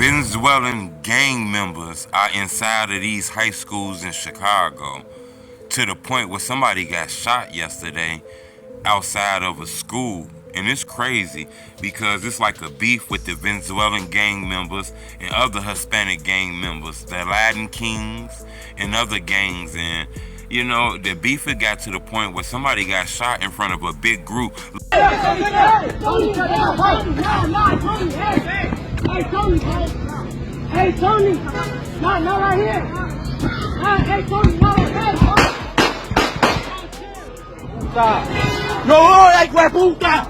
Venezuelan gang members are inside of these high schools in Chicago to the point where somebody got shot yesterday outside of a school. And it's crazy because it's like a beef with the Venezuelan gang members and other Hispanic gang members, the Latin Kings and other gangs. And you know, the beef had got to the point where somebody got shot in front of a big group. Hey, Tony, not right here. Hey, Tony, not right here. No, like where puta.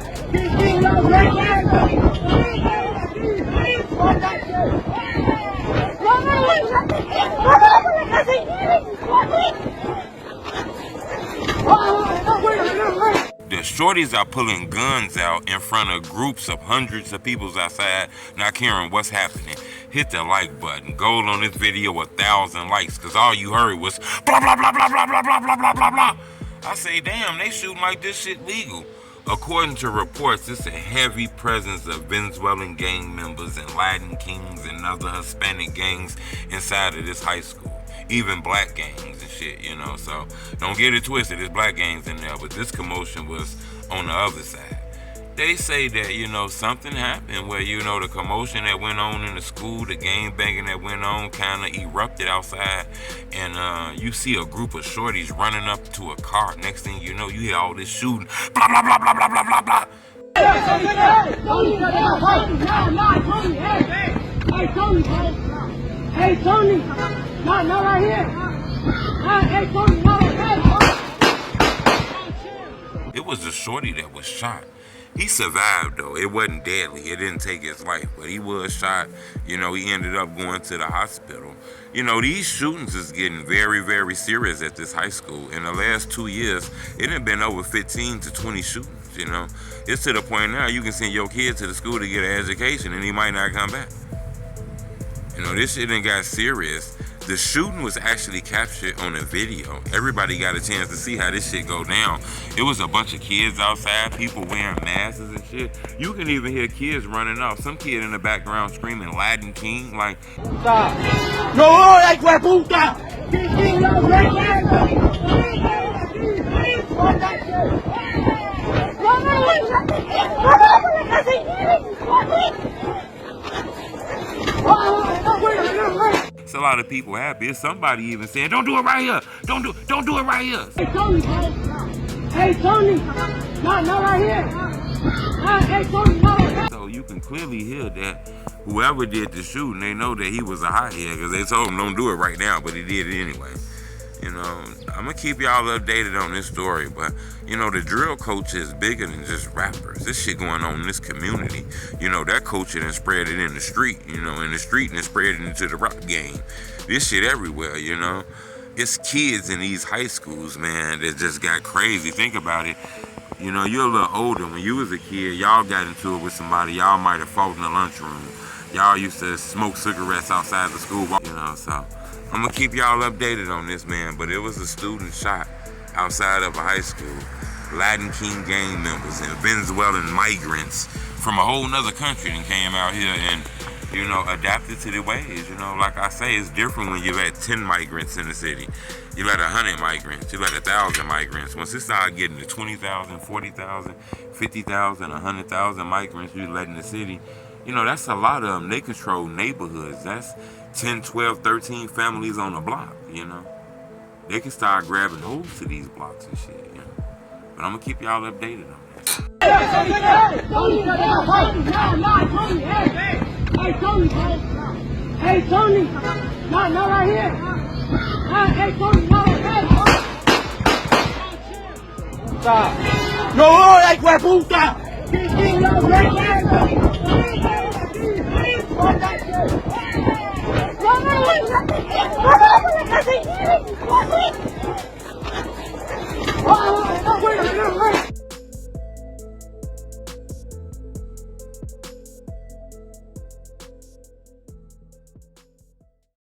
The shorties are pulling guns out in front of groups of hundreds of people outside. Now, Karen, what's happening? Hit the like button. Go on this video 1,000 likes, because all you heard was blah, blah, blah, blah, blah, blah, blah, blah, blah, blah, blah. I say, damn, they shooting like this shit legal. According to reports, it's a heavy presence of Venezuelan gang members and Latin Kings and other Hispanic gangs inside of this high school. Even black gangs and shit, you know, so don't get it twisted, there's black gangs in there, but this commotion was on the other side. They say that, you know, something happened where, you know, the commotion that went on in the school, the gang banging that went on kind of erupted outside, and you see a group of shorties running up to a car. Next thing you know, you hear all this shooting, blah, blah, blah, blah, blah, blah, blah, blah. Hey, Tony, not right here. Hey, Tony, not right here. It was the shorty that was shot. He survived, though. It wasn't deadly. It didn't take his life, but he was shot. You know, he ended up going to the hospital. You know, these shootings is getting very, very serious at this high school. In the last 2 years, it had been over 15 to 20 shootings, you know. It's to the point now you can send your kid to the school to get an education and he might not come back. You know, this shit done got serious. The shooting was actually captured on a video. Everybody got a chance to see how this shit go down. It was a bunch of kids outside, people wearing masks and shit. You can even hear kids running off. Some kid in the background screaming Latin King, like, No, like where puta. it's a lot of people happy. It's somebody even saying, don't do it right here. Don't do it right here. Hey, Tony, not right here. Hey, Tony, not right here. So you can clearly hear that whoever did the shooting, they know that he was a hothead because they told him don't do it right now, but he did it anyway. You know, I'm going to keep y'all updated on this story, but, you know, the drill culture is bigger than just rappers. This shit going on in this community. You know, that culture done spread it in the street, you know, in the street and spread it into the rap game. This shit everywhere, you know. It's kids in these high schools, man, that just got crazy. Think about it. You know, you're a little older. When you was a kid, y'all got into it with somebody. Y'all might have fought in the lunchroom. Y'all used to smoke cigarettes outside the school, you know, so I'm going to keep y'all updated on this, man, but it was a student shot outside of a high school. Latin King gang members and Venezuelan migrants from a whole nother country and came out here and, you know, adapted to the ways. You know, like I say, it's different when you let 10 migrants in the city. You let 100 migrants, you let 1,000 migrants. Once it started getting to 20,000, 40,000, 50,000, 100,000 migrants you let in the city, you know, that's a lot of them. They control neighborhoods. That's 10, 12, 13 families on a block, you know. They can start grabbing hold to these blocks and shit, you know. But I'm going to keep y'all updated on that. Hey, Tony, not right here. Hey, Tony, not right here. No, like where puta. What?